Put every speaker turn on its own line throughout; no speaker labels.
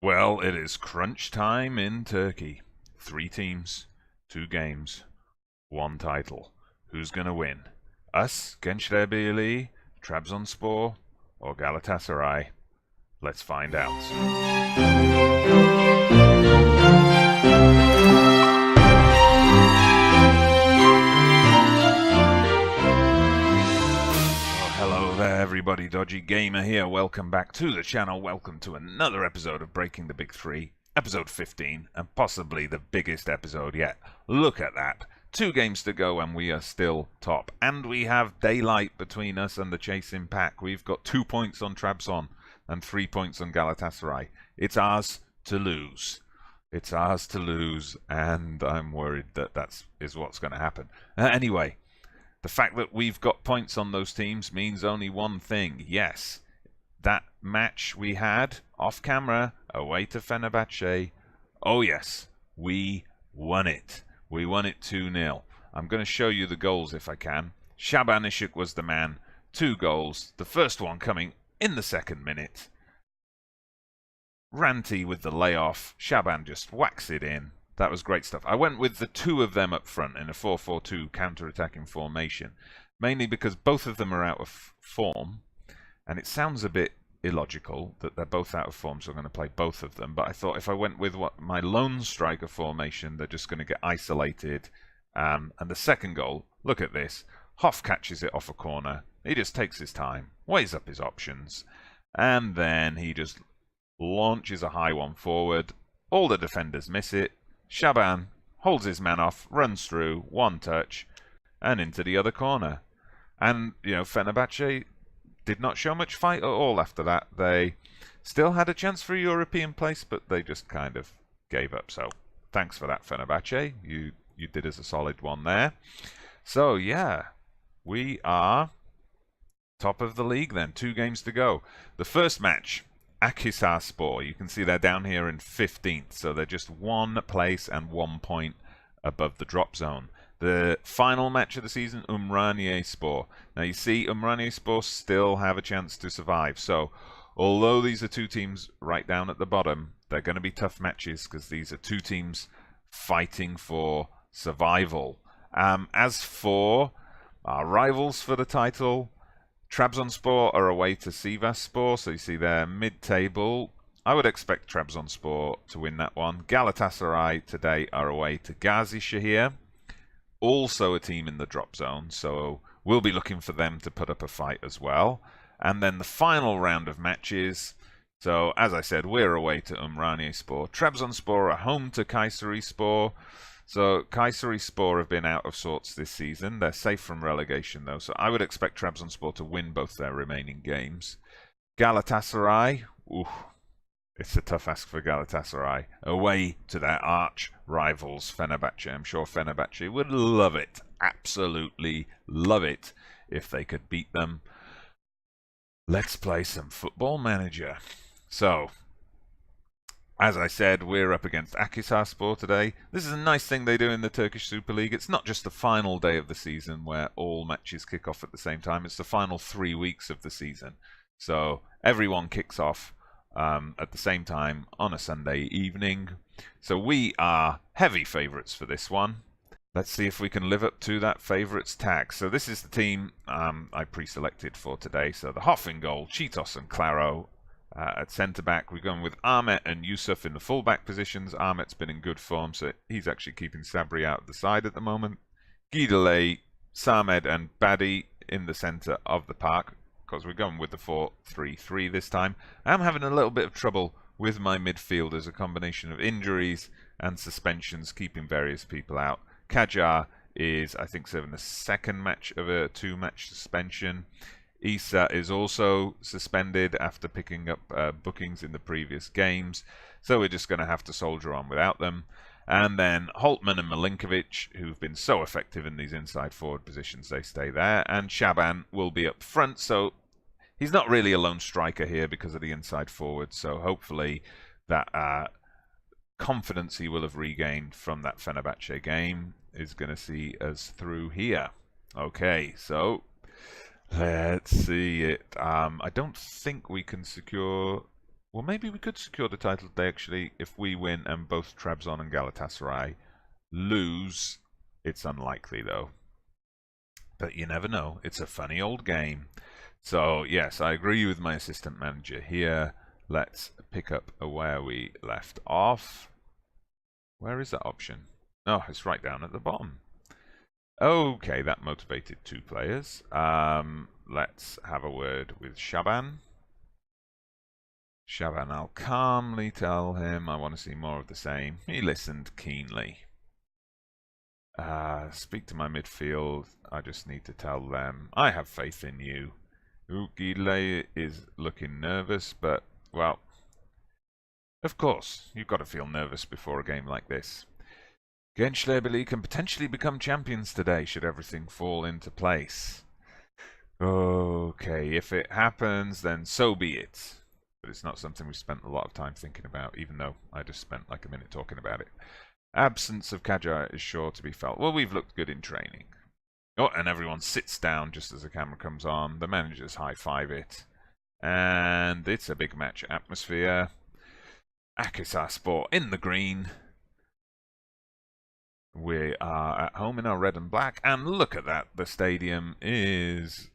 Well, it is crunch time in Turkey. 3 teams, 2 games, 1 title. Who's going to win? Us, Genclerbirligi, Trabzonspor, or Galatasaray? Let's find out. Hello there everybody, Dodgy Gamer here. Welcome back to the channel. Welcome to another episode of Breaking the Big Three, episode 15, and possibly the biggest episode yet. Look at that. 2 games to go and we are still top. And we have daylight between us and the chasing pack. We've got 2 points on Trabzon and 3 points on Galatasaray. It's ours to lose. It's ours to lose, and I'm worried that is what's going to happen. Anyway, the fact that we've got points on those teams means only one thing. Yes, that match we had off camera away to Fenerbahce. Oh yes, we won it. We won it 2-0. I'm going to show you the goals if I can. Shaban Ishak was the man. 2 goals. The first one coming in the 2nd minute. Ranty with the layoff. Shaban just whacks it in. That was great stuff. I went with the 2 of them up front in a 4-4-2 counter-attacking formation, mainly because both of them are out of form, and it sounds a bit illogical that they're both out of form, so I'm going to play both of them. But I thought if I went with my lone striker formation, they're just going to get isolated. And the second goal, look at this. Hoff catches it off a corner. He just takes his time, weighs up his options, and then he just launches a high one forward. All the defenders miss it. Shaban holds his man off, runs through, 1 touch, and into the other corner. And, you know, Fenerbahce did not show much fight at all after that. They still had a chance for a European place, but they just kind of gave up. So, thanks for that, Fenerbahce. You did us a solid one there. So, yeah, we are top of the league then. 2 games to go. The first match, Akhisarspor, you can see they're down here in 15th, so they're just 1 place and 1 point above the drop zone. The final match of the season, Umraniyespor. Now you see Umraniyespor still have a chance to survive, so although these are 2 teams right down at the bottom, they're going to be tough matches because these are 2 teams fighting for survival. As for our rivals for the title, Trabzonspor are away to Sivasspor, so you see they're mid-table. I would expect Trabzonspor to win that one. Galatasaray today are away to Gazishehir, also a team in the drop zone, so we'll be looking for them to put up a fight as well. And then the final round of matches, so as I said, we're away to Umraniyespor. Trabzonspor are home to Akhisarspor. So Akhisarspor have been out of sorts this season. They're safe from relegation though, so I would expect Trabzonspor to win both their remaining games. Galatasaray, it's a tough ask for Galatasaray. Away to their arch rivals Fenerbahce. I'm sure Fenerbahce would love it, absolutely love it, if they could beat them. Let's play some Football Manager. So, as I said, we're up against Akhisarspor today. This is a nice thing they do in the Turkish Super League. It's not just the final day of the season where all matches kick off at the same time. It's the final 3 weeks of the season. So everyone kicks off at the same time on a Sunday evening. So we are heavy favourites for this one. Let's see if we can live up to that favourites tag. So this is the team I pre-selected for today. So the Hoff in goal, Cheetos and Claro. At centre-back, we're going with Ahmet and Yusuf in the full-back positions. Ahmet's been in good form, so he's actually keeping Sabri out of the side at the moment. Guidalay, Samed and Badi in the centre of the park, because we're going with the 4-3-3 this time. I'm having a little bit of trouble with my midfielders, a combination of injuries and suspensions, keeping various people out. Kajar is, I think, serving the 2nd match of a 2-match suspension. Isa is also suspended after picking up bookings in the previous games, so we're just going to have to soldier on without them. And then Holtman and Milinkovic, who've been so effective in these inside forward positions, they stay there. And Shaban will be up front, so he's not really a lone striker here because of the inside forward, so hopefully that confidence he will have regained from that Fenerbahce game is going to see us through here. Okay, so let's see it. I don't think we can secure Well, maybe we could secure the title today, actually, if we win and both Trabzon and Galatasaray lose. It's unlikely, though. But you never know. It's a funny old game. So, yes, I agree with my assistant manager here. Let's pick up where we left off. Where is that option? Oh, it's right down at the bottom. Okay, that motivated 2 players. Let's have a word with Shaban. Shaban, I'll calmly tell him I want to see more of the same. He listened keenly. Speak to my midfield. I just need to tell them I have faith in you. Ugile is looking nervous, but, well, of course, you've got to feel nervous before a game like this. Genclerbirligi can potentially become champions today, should everything fall into place. Okay, if it happens, then so be it. But it's not something we've spent a lot of time thinking about, even though I just spent like a minute talking about it. Absence of Kajar is sure to be felt. Well, we've looked good in training. Oh, and everyone sits down just as the camera comes on. The managers high-five it. And it's a big match atmosphere. Akhisarspor in the green. We are at home in our red and black. And look at that. The stadium is,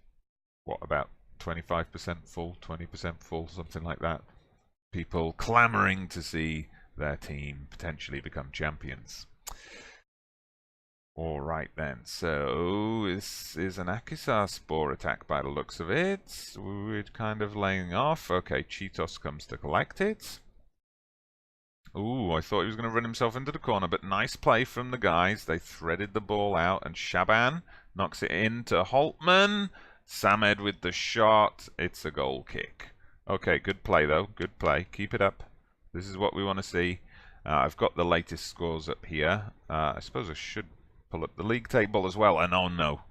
what, about 25% full, 20% full, something like that. People clamoring to see their team potentially become champions. Alright then, so this is an Akhisarspor attack by the looks of it. We're kind of laying off. Okay, Cheetos comes to collect it. Ooh, I thought he was going to run himself into the corner, but nice play from the guys. They threaded the ball out, and Shaban knocks it into Holtman. Samed with the shot. It's a goal kick. Okay, good play though. Good play. Keep it up. This is what we want to see. I've got the latest scores up here. I suppose I should pull up the league table as well. And oh no.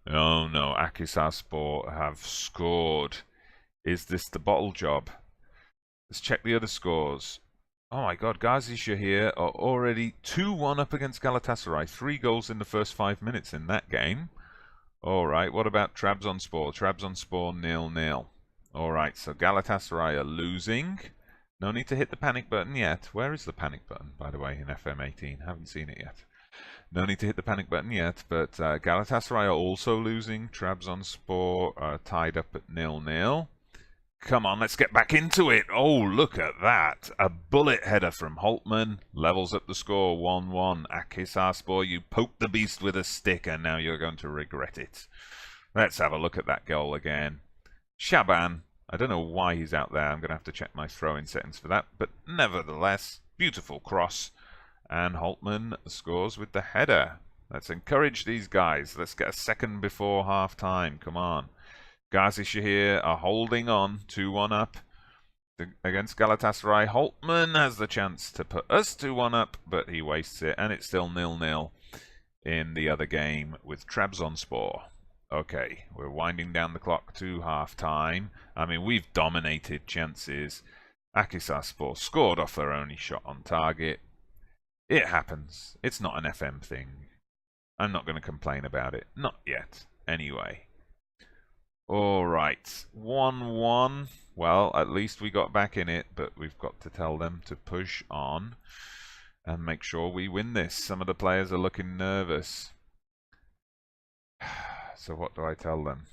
Oh no. Akhisarspor have scored. Is this the bottle job? Let's check the other scores. Oh my god, Ghazi Shahir are already 2-1 up against Galatasaray. 3 goals in the first 5 minutes in that game. Alright, what about Trabzonspor? Trabzonspor 0-0. Alright, so Galatasaray are losing. No need to hit the panic button yet. Where is the panic button, by the way, in FM18? Haven't seen it yet. No need to hit the panic button yet, but Galatasaray are also losing. Trabzonspor are tied up at 0-0. Come on, let's get back into it. Oh, look at that. A bullet header from Holtman levels up the score 1-1. Akhisarspor, you poked the beast with a stick and now you're going to regret it. Let's have a look at that goal again. Shaban, I don't know why he's out there. I'm going to have to check my throw-in settings for that. But nevertheless, beautiful cross. And Holtman scores with the header. Let's encourage these guys. Let's get a second before half-time. Come on. Ghazi Shahir are holding on, 2-1 up against Galatasaray. Holtman has the chance to put us 2-1 up, but he wastes it, and it's still 0-0 in the other game with Trabzonspor. Okay, we're winding down the clock to half-time. I mean, we've dominated chances. Akhisarspor scored off their only shot on target. It happens. It's not an FM thing. I'm not going to complain about it. Not yet, anyway. Alright, 1-1. Well, at least we got back in it, but we've got to tell them to push on and make sure we win this. Some of the players are looking nervous. So what do I tell them?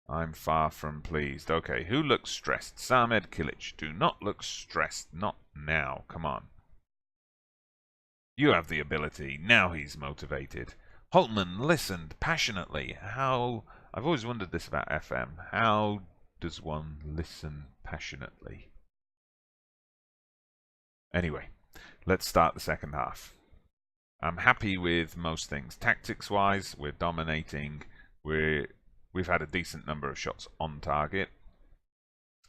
I'm far from pleased. Okay, who looks stressed? Samed Kilic. Do not look stressed. Not now. Come on. You have the ability. Now he's motivated. Holtman listened passionately. How... I've always wondered this about FM. How does one listen passionately? Anyway, let's start the second half. I'm happy with most things. Tactics-wise, we're dominating. We've had a decent number of shots on target.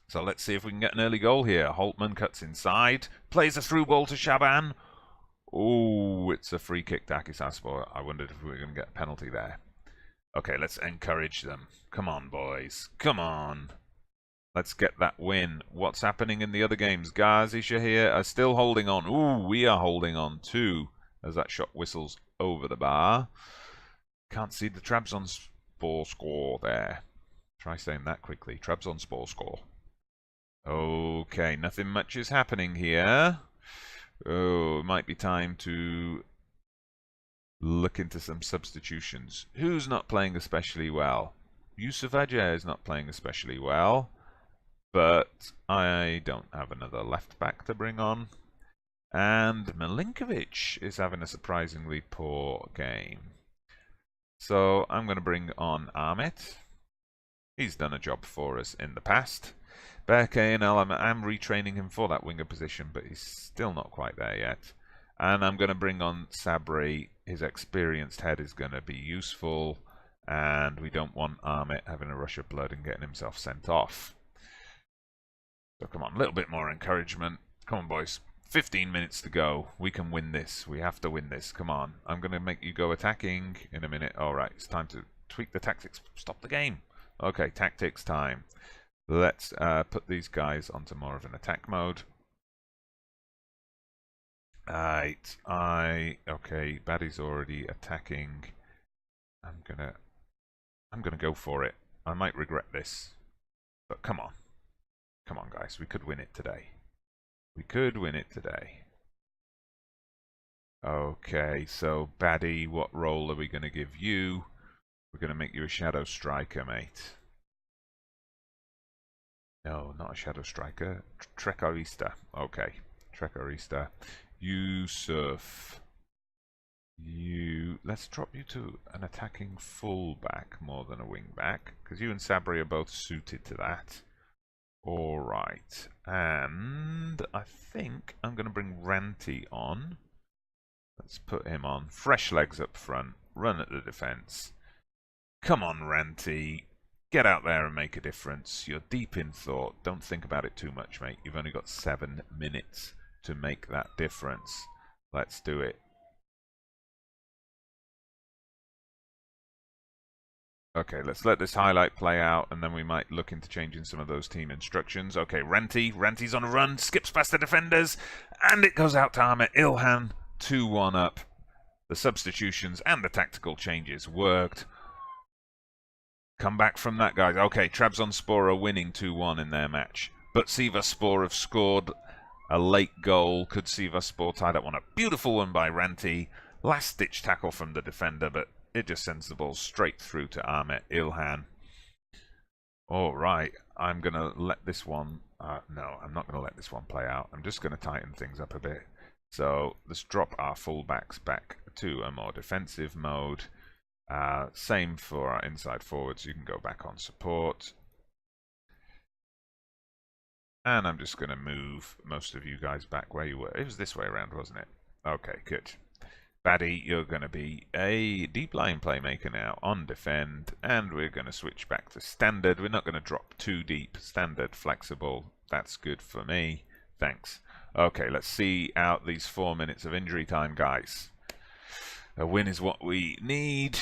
So let's see if we can get an early goal here. Holtman cuts inside. Plays a through ball to Shaban. Oh, it's a free kick to Akhisarspor. I wondered if we were going to get a penalty there. Okay, let's encourage them. Come on, boys. Come on. Let's get that win. What's happening in the other games? Ghazi Shahir are still holding on. Ooh, we are holding on too, as that shot whistles over the bar. Can't see the Trabzonspor score there. Try saying that quickly. Trabzonspor score. Okay, nothing much is happening here. Oh, it might be time to look into some substitutions. Who's not playing especially well? Yusuf Ajay is not playing especially well, but I don't have another left back to bring on. And Milinkovic is having a surprisingly poor game. So I'm going to bring on Ahmet. He's done a job for us in the past. Berke, I'm retraining him for that winger position, but he's still not quite there yet. And I'm going to bring on Sabri. His experienced head is going to be useful. And we don't want Ahmet having a rush of blood and getting himself sent off. So come on, a little bit more encouragement. Come on, boys. 15 minutes to go. We can win this. We have to win this. Come on. I'm going to make you go attacking in a minute. Alright, it's time to tweak the tactics. Stop the game. Okay, tactics time. Let's put these guys onto more of an attack mode. Right, okay, Baddy's already attacking. I'm gonna go for it. I might regret this, but come on, guys, we could win it today. We could win it today. Okay, so Baddy, what role are we gonna give you? We're gonna make you a shadow striker, mate. No, not a shadow striker. Trequarista. Okay, Trequarista. Yusuf. Let's drop you to an attacking fullback more than a wingback, because you and Sabri are both suited to that. Alright, and I think I'm going to bring Ranti on. Let's put him on. Fresh legs up front, run at the defence. Come on, Ranti. Get out there and make a difference. You're deep in thought. Don't think about it too much, mate. You've only got 7 minutes to make that difference. Let's do it. Okay, let's let this highlight play out, and then we might look into changing some of those team instructions. Okay, Ranti's on a run, skips past the defenders, and it goes out to Ahmet Ilhan, 2-1 up. The substitutions and the tactical changes worked. Come back from that, guys. Okay, Trabzonspor are winning 2-1 in their match, but Sivasspor have scored a late goal. Could Sivasspor tie that one up? Beautiful one by Ranti. Last-ditch tackle from the defender, but it just sends the ball straight through to Ahmet Ilhan. Alright, I'm going to let this one... no, I'm not going to let this one play out. I'm just going to tighten things up a bit. So let's drop our fullbacks back to a more defensive mode. Same for our inside forwards. You can go back on support. And I'm just going to move most of you guys back where you were. It was this way around, wasn't it? Okay, good. Baddy, you're going to be a deep line playmaker now on defend, and we're going to switch back to standard. We're not going to drop too deep. Standard, flexible. That's good for me. Thanks. Okay, let's see out these 4 minutes of injury time, guys. A win is what we need.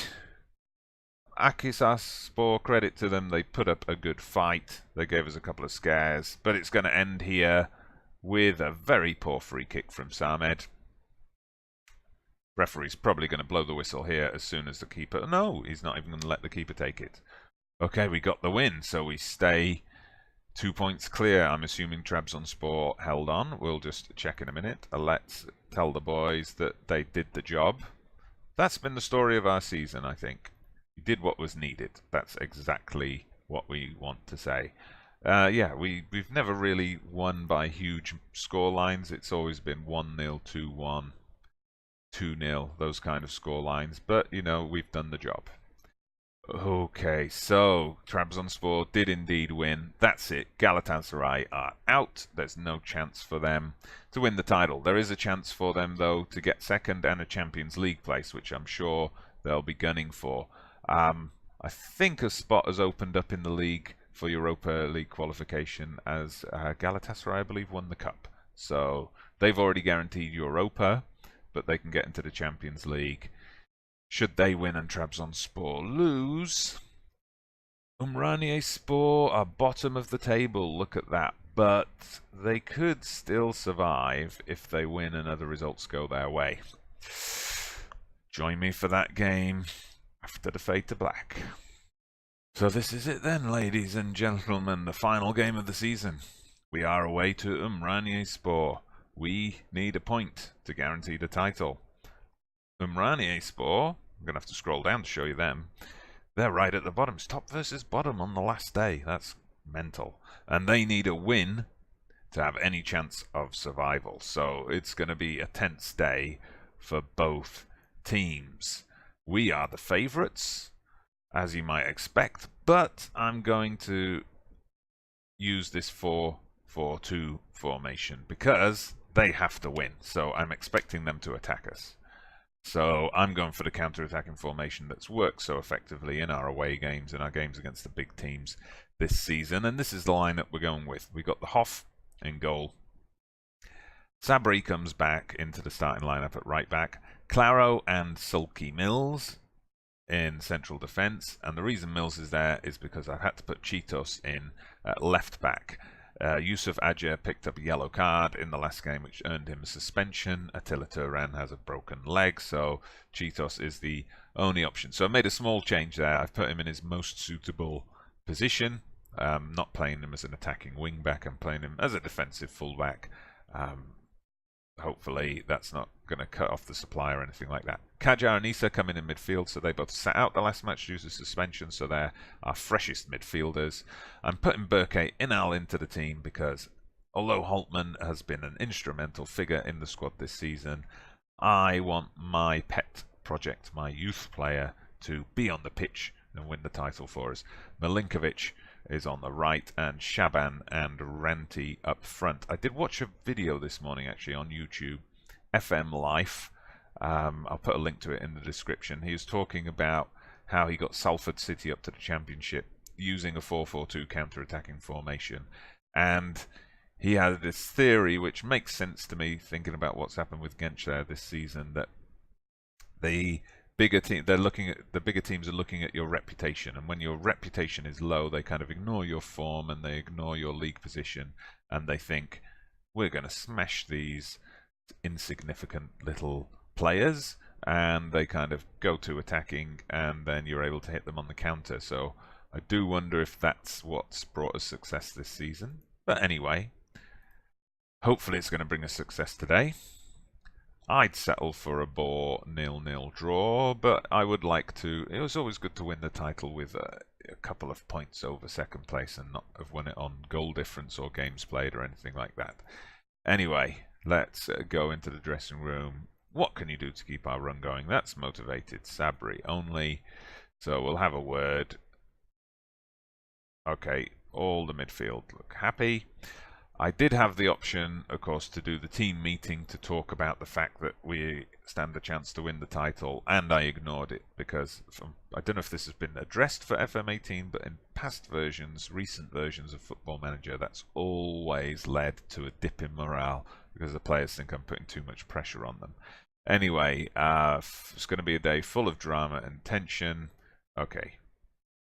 Akhisarspor, credit to them, they put up a good fight. They gave us a couple of scares, but it's going to end here with a very poor free kick from Samed. Referee's probably going to blow the whistle here as soon as the keeper... No, he's not even going to let the keeper take it. Okay, we got the win, so we stay 2 points clear. I'm assuming Trabzonspor held on. We'll just check in a minute. Let's tell the boys that they did the job. That's been the story of our season, I think. We did what was needed. That's exactly what we want to say. Yeah, we've never really won by huge score lines. It's always been 1-0, 2-1. 2-0, those kind of score lines, but you know, we've done the job. Okay, so Trabzonspor did indeed win. That's it. Galatasaray are out. There's no chance for them to win the title. There is a chance for them, though, to get second and a Champions League place, which I'm sure they'll be gunning for. I think a spot has opened up in the league for Europa League qualification, as Galatasaray, I believe, won the cup. So they've already guaranteed Europa, but they can get into the Champions League. Should they win and Trabzonspor lose, Umraniyespor are bottom of the table. Look at that. But they could still survive if they win and other results go their way. Join me for that game after the fade to black. So this is it then, ladies and gentlemen, the final game of the season. We are away to Umraniyespor. We need a point to guarantee the title. Umraniyespor, I'm going to have to scroll down to show you them. They're right at the bottom. It's top versus bottom on the last day. That's mental. And they need a win to have any chance of survival. So it's going to be a tense day for both teams. We are the favourites, as you might expect, but I'm going to use this 4-4-2 formation because they have to win. So I'm expecting them to attack us. So I'm going for the counter-attacking formation that's worked so effectively in our away games, in our games against the big teams this season. And this is the lineup we're going with. We've got the Hoff in goal. Sabri comes back into the starting lineup at right back. Claro and Sulky Mills in central defence. And the reason Mills is there is because I've had to put Cheetos in at left back. Yusuf Ajer picked up a yellow card in the last game, which earned him a suspension. Attila Turan has a broken leg, so Cheetos is the only option. So I made a small change there. I've put him in his most suitable position. Not playing him as an attacking wing-back. I'm playing him as a defensive full-back. Hopefully that's not going to cut off the supply or anything like that. Kajar and Issa come in midfield, so they both sat out the last match due to suspension, so they're our freshest midfielders. I'm putting Burke Inal into the team because although Holtman has been an instrumental figure in the squad this season, I want my pet project, my youth player, to be on the pitch and win the title for us. Milinkovic is on the right, and Shaban and Ranti up front. I did watch a video this morning actually on YouTube, FM Life. I'll put a link to it in the description. He was talking about how he got Salford City up to the Championship using a 4-4-2 counter-attacking formation. And he had this theory, which makes sense to me, thinking about what's happened with Genclerbirligi this season, that the bigger team, the bigger teams are looking at your reputation, and when your reputation is low, they kind of ignore your form and they ignore your league position, and they think we're going to smash these insignificant little players, and they kind of go to attacking, and then you're able to hit them on the counter. So I do wonder if that's what's brought us success this season. But anyway, hopefully it's going to bring us success today. I'd settle for a bore 0-0 draw, but I would like to. It was always good to win the title with a couple of points over second place and not have won it on goal difference or games played or anything like that. Anyway, let's go into the dressing room. What can you do to keep our run going? That's motivated Sabri only. So we'll have a word. Okay, all the midfield look happy. I did have the option, of course, to do the team meeting to talk about the fact that we stand a chance to win the title, and I ignored it because I don't know if this has been addressed for FM18, but in past versions, recent versions of Football Manager, that's always led to a dip in morale because the players think I'm putting too much pressure on them. Anyway, it's going to be a day full of drama and tension. Okay.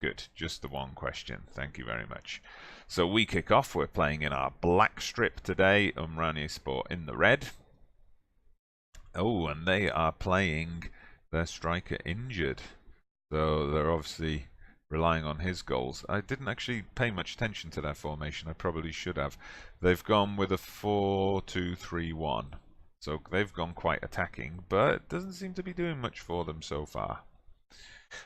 Good, just the one question. Thank you very much. So we kick off. We're playing in our black strip today. Umraniyespor in the red. Oh, and they are playing their striker injured. So they're obviously relying on his goals. I didn't actually pay much attention to their formation. I probably should have. They've gone with a 4-2-3-1. So they've gone quite attacking, but it doesn't seem to be doing much for them so far.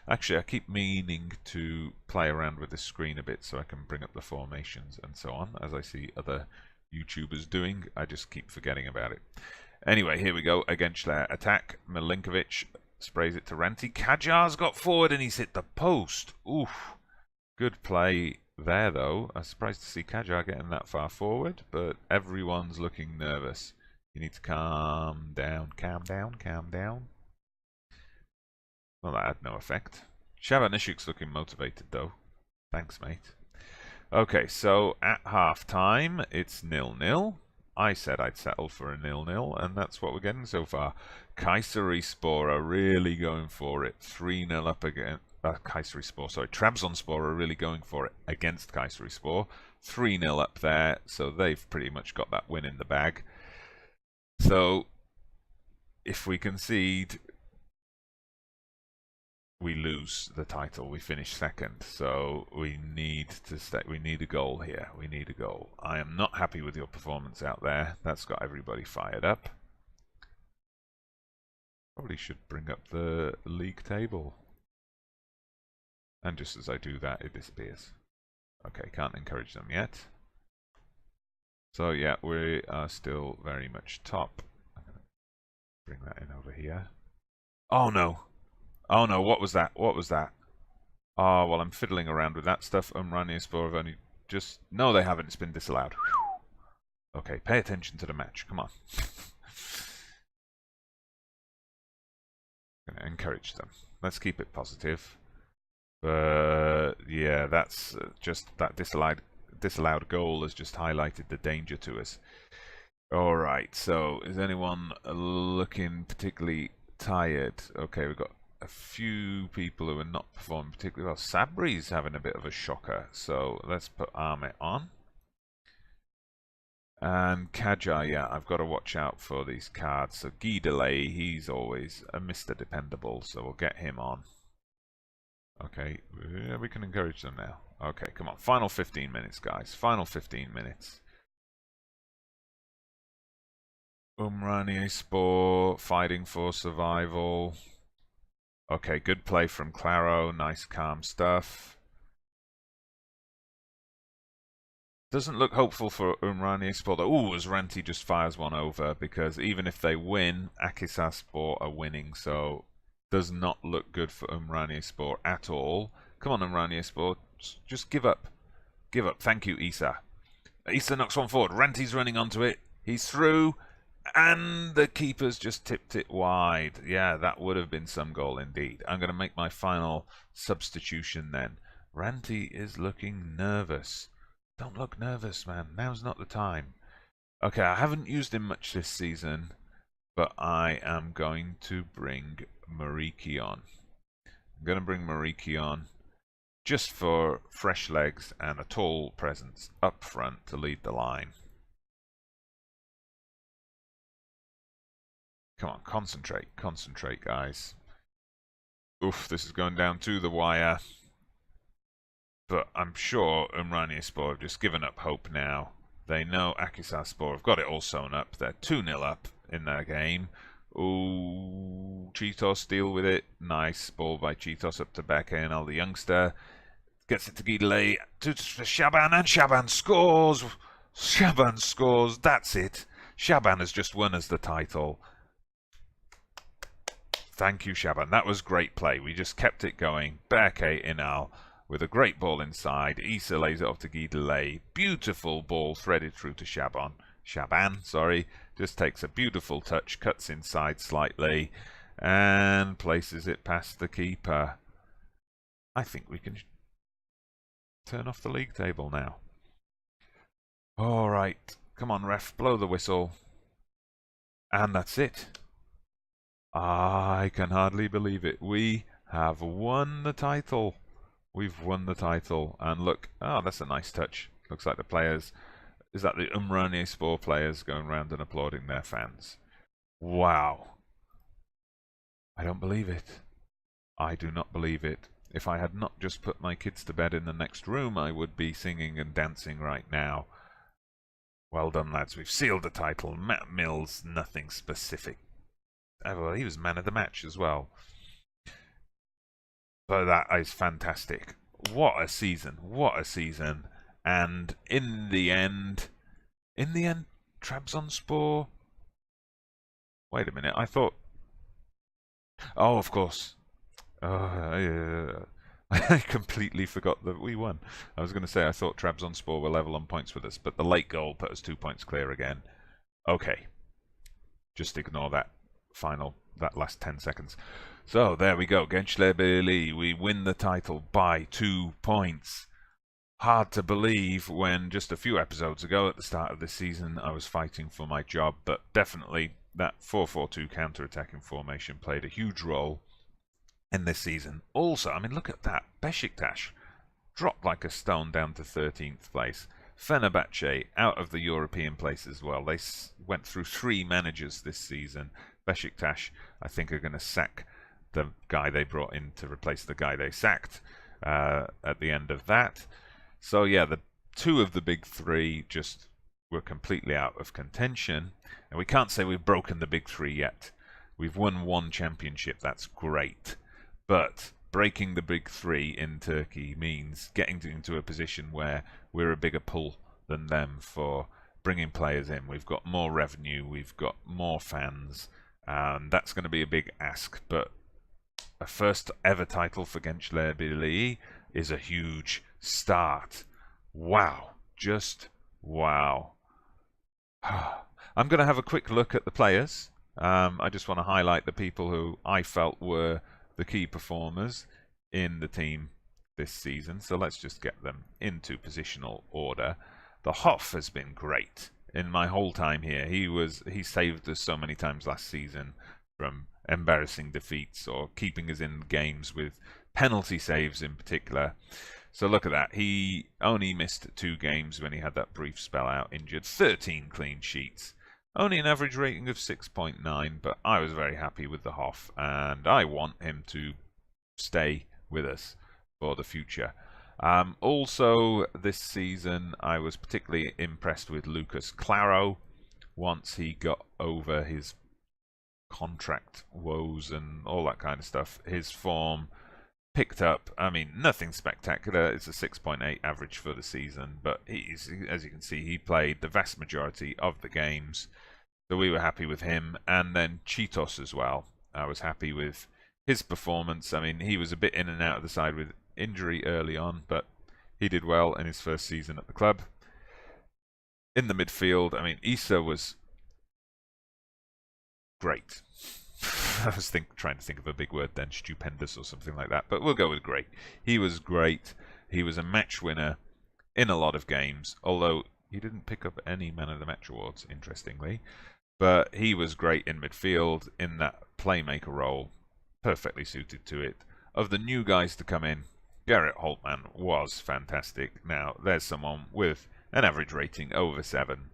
Actually, I keep meaning to play around with this screen a bit so I can bring up the formations and so on, as I see other YouTubers doing. I just keep forgetting about it. Anyway, here we go. Against their attack, Milinkovic sprays it to Ranti. Kajar's got forward and he's hit the post. Oof. Good play there, though. I'm surprised to see Kajar getting that far forward, but everyone's looking nervous. You need to calm down, calm down, calm down. Well, that had no effect. Shabanishuk's looking motivated, though. Thanks, mate. Okay, so at half-time, it's 0-0. I said I'd settle for a 0-0, and that's what we're getting so far. Akhisarspor are really going for it. 3-0 up again. Trabzonspor are really going for it against Akhisarspor. 3-0 up there, so they've pretty much got that win in the bag. So, if we concede, we lose the title. We finish second, so we need to stay. We need a goal here. We need a goal. I am not happy with your performance out there. That's got everybody fired up. Probably should bring up the league table. And just as I do that, it disappears. Okay, can't encourage them yet. So yeah, we are still very much top. I'm gonna bring that in over here. Oh no! Oh no, what was that? What was that? Oh, well, I'm fiddling around with that stuff. Umraniyespor have only just... No, they haven't. It's been disallowed. Whew. Okay, pay attention to the match. Come on. I'm going to encourage them. Let's keep it positive. But, yeah, that's just... That disallowed goal has just highlighted the danger to us. Alright, so is anyone looking particularly tired? Okay, we've got a few people who are not performing particularly well. Sabri's having a bit of a shocker, so let's put Ahmet on. And Kaja, yeah, I've got to watch out for these cards. So Guy Delay, he's always a Mr. Dependable, so we'll get him on. Okay, yeah, we can encourage them now. Okay, come on, final 15 minutes, guys. Final 15 minutes. Umraniyespor fighting for survival. Okay, good play from Claro. Nice, calm stuff. Doesn't look hopeful for Umraniyespor. Ooh, as Ranti just fires one over, because even if they win, Akhisarspor are winning, so does not look good for Umraniyespor at all. Come on, Umraniyespor, just give up. Give up. Thank you, Isa. Isa knocks one forward. Ranti's running onto it. He's through. And the keeper's just tipped it wide. Yeah, that would have been some goal indeed. I'm going to make my final substitution then. Ranti is looking nervous. Don't look nervous, man. Now's not the time. Okay, I haven't used him much this season, but I am going to bring Mariki on. I'm going to bring Mariki on just for fresh legs and a tall presence up front to lead the line. Come on, concentrate, guys. Oof, this is going down to the wire. But I'm sure Umraniyespor have just given up hope now. They know Akhisarspor have got it all sewn up. They're 2-0 up in their game. Ooh, Cheetos deal with it. Nice ball by Cheetos up to Bekenal, the youngster. Gets it to Guidelay, to Shaban, and Shaban scores! Shaban scores, that's it. Shaban has just won us the title. Thank you, Shaban. That was great play. We just kept it going. Bekenal with a great ball inside. Issa lays it off to Guy Delay. Beautiful ball threaded through to Shaban. Shaban, sorry. Just takes a beautiful touch, cuts inside slightly, and places it past the keeper. I think we can turn off the league table now. Alright. Come on, ref. Blow the whistle. And that's it. I can hardly believe it. We have won the title. We've won the title. And look, oh, that's a nice touch. Looks like the players, is that the Umraniyespor players going around and applauding their fans? Wow. I don't believe it. I do not believe it. If I had not just put my kids to bed in the next room, I would be singing and dancing right now. Well done, lads. We've sealed the title. Matt Mills, nothing specific. Oh, well, he was man of the match as well. But that is fantastic. What a season. What a season. And in the end, Trabzonspor... Wait a minute, I thought... Oh, of course. I completely forgot that we won. I was going to say I thought Trabzonspor were level on points with us, but the late goal put us 2 points clear again. Okay. Just ignore that that last 10 seconds. So, there we go. Genclerbirligi, we win the title by 2 points. Hard to believe when just a few episodes ago at the start of this season I was fighting for my job, but definitely that 4-4-2 counter-attacking formation played a huge role in this season. Also, I mean, look at that. Besiktas dropped like a stone down to 13th place. Fenerbahce out of the European place as well. They went through 3 managers this season. Besiktas, I think, are going to sack the guy they brought in to replace the guy they sacked at the end of that. So yeah, the two of the big three just were completely out of contention, and we can't say we've broken the big three yet. We've won one championship, that's great, but breaking the big three in Turkey means getting into a position where we're a bigger pull than them for bringing players in. We've got more revenue, we've got more fans, and that's going to be a big ask. But a first ever title for Genclerbirligi is a huge start. Wow, just wow. I'm going to have a quick look at the players. I just want to highlight the people who I felt were the key performers in the team this season. So let's just get them into positional order. The Hoff has been great in my whole time here. He saved us so many times last season from embarrassing defeats or keeping us in games with penalty saves in particular. So look at that. He only missed 2 games when he had that brief spell out injured. 13 clean sheets. Only an average rating of 6.9, but I was very happy with the Hoff, and I want him to stay with us for the future. Also, this season, I was particularly impressed with Lucas Claro. Once he got over his contract woes and all that kind of stuff, his form picked up. I mean, nothing spectacular. It's a 6.8 average for the season, but as you can see, he played the vast majority of the games, so we were happy with him. And then Cheetos as well. I was happy with his performance. I mean, he was a bit in and out of the side with injury early on, but he did well in his first season at the club. In the midfield, I mean, Issa was great. I was trying to think of a big word then, stupendous or something like that, but we'll go with great. He was great. He was a match winner in a lot of games, although he didn't pick up any Man of the Match awards, interestingly. But he was great in midfield, in that playmaker role, perfectly suited to it. Of the new guys to come in, Garrett Holtman was fantastic. Now, there's someone with an average rating over 7.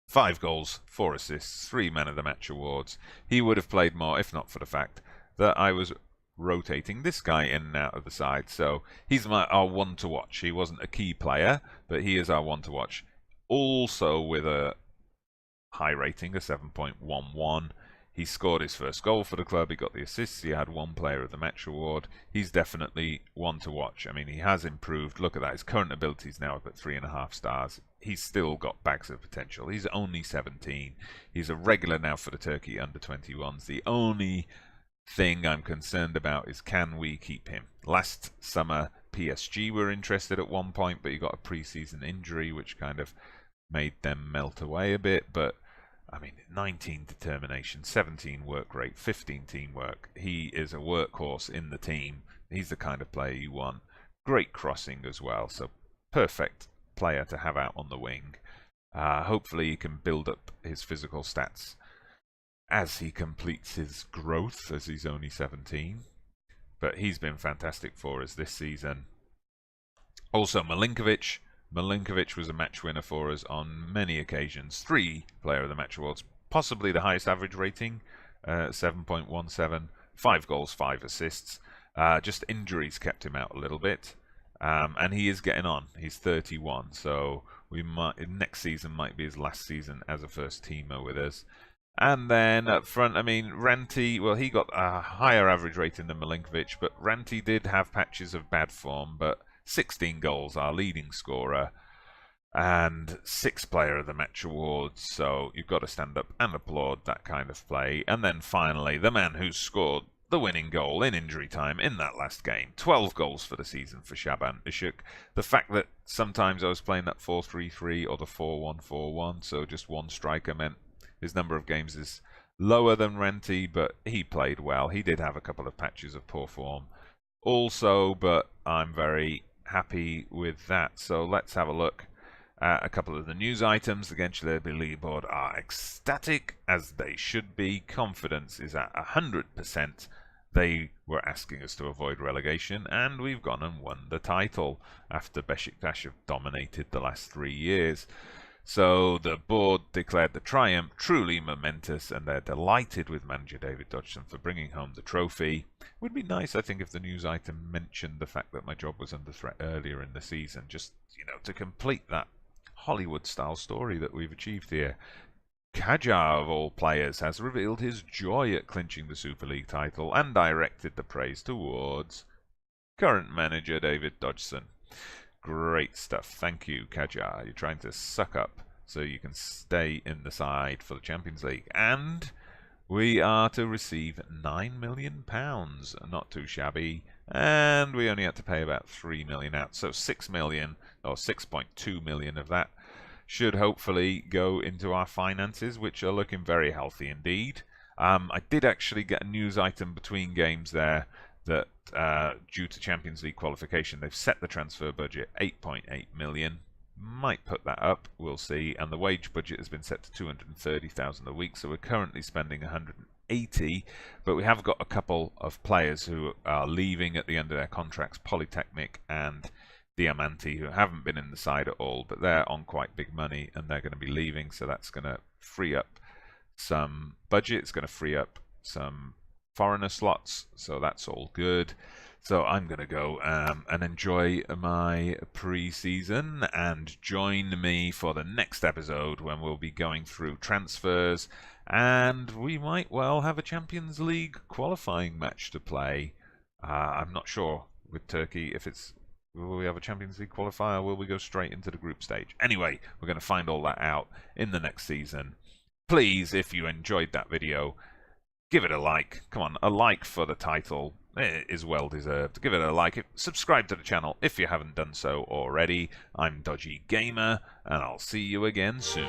5 goals, 4 assists, 3 Man of the Match awards. He would have played more if not for the fact that I was rotating this guy in and out of the side. So he's our one to watch. He wasn't a key player, but he is our one to watch. Also with a high rating, a 7.11. He scored his first goal for the club. He got the assists. He had 1 Player of the Match award. He's definitely one to watch. I mean, he has improved. Look at that. His current ability is now up at 3.5 stars. He's still got bags of potential. He's only 17. He's a regular now for the Turkey under-21s. The only thing I'm concerned about is, can we keep him? Last summer, PSG were interested at one point, but he got a pre-season injury, which kind of made them melt away a bit. But I mean, 19 determination, 17 work rate, 15 teamwork. He is a workhorse in the team. He's the kind of player you want. Great crossing as well, so perfect player to have out on the wing. Hopefully he can build up his physical stats as he completes his growth, as he's only 17. But he's been fantastic for us this season. Also, Milinkovic. Milinkovic was a match winner for us on many occasions. 3 Player of the Match awards, possibly the highest average rating, 7.17. 5 goals, 5 assists. Just injuries kept him out a little bit. And he is getting on. He's 31, so next season might be his last season as a first teamer with us. And then up front, I mean, Ranti, well, he got a higher average rating than Milinkovic, but Ranti did have patches of bad form, but 16 goals, our leading scorer, and 6 Player of the Match awards, so you've got to stand up and applaud that kind of play. And then finally, the man who scored the winning goal in injury time in that last game. 12 goals for the season for Shaban Ishuk. The fact that sometimes I was playing that 4-3-3 or the 4-1-4-1, so just one striker, meant his number of games is lower than Renti, but he played well. He did have a couple of patches of poor form also, but I'm very happy with that. So let's have a look at a couple of the news items. The Genclerbirligi board are ecstatic, as they should be. Confidence is at 100%. They were asking us to avoid relegation, and we've gone and won the title after Besiktas have dominated the last 3 years. So the board declared the triumph truly momentous, and they're delighted with manager David Dodgson for bringing home the trophy. It would be nice, I think, if the news item mentioned the fact that my job was under threat earlier in the season, just, to complete that Hollywood-style story that we've achieved here. Kajar, of all players, has revealed his joy at clinching the Super League title and directed the praise towards current manager David Dodgson. Great stuff. Thank you, Kajar. You're trying to suck up so you can stay in the side for the Champions League. And we are to receive £9 million. Not too shabby. And we only had to pay about £3 million out. So £6 million, or £6.2 million of that, should hopefully go into our finances, which are looking very healthy indeed. I did actually get a news item between games there that due to Champions League qualification, they've set the transfer budget 8.8 million. Might put that up, we'll see. And the wage budget has been set to 230,000 a week, so we're currently spending 180. But we have got a couple of players who are leaving at the end of their contracts, Polytechnic and Diamanti, who haven't been in the side at all, but they're on quite big money and they're going to be leaving, so that's going to free up some budget. It's going to free up some foreigner slots, so that's all good. So I'm going to go and enjoy my pre-season, and join me for the next episode when we'll be going through transfers, and we might well have a Champions League qualifying match to play. I'm not sure with Turkey if it's... Will we have a Champions League qualifier, or will we go straight into the group stage? Anyway, we're going to find all that out in the next season. Please, if you enjoyed that video, give it a like. Come on, a like for the title. It is well deserved. Give it a like. Subscribe to the channel if you haven't done so already. I'm Dodgy Gamer, and I'll see you again soon.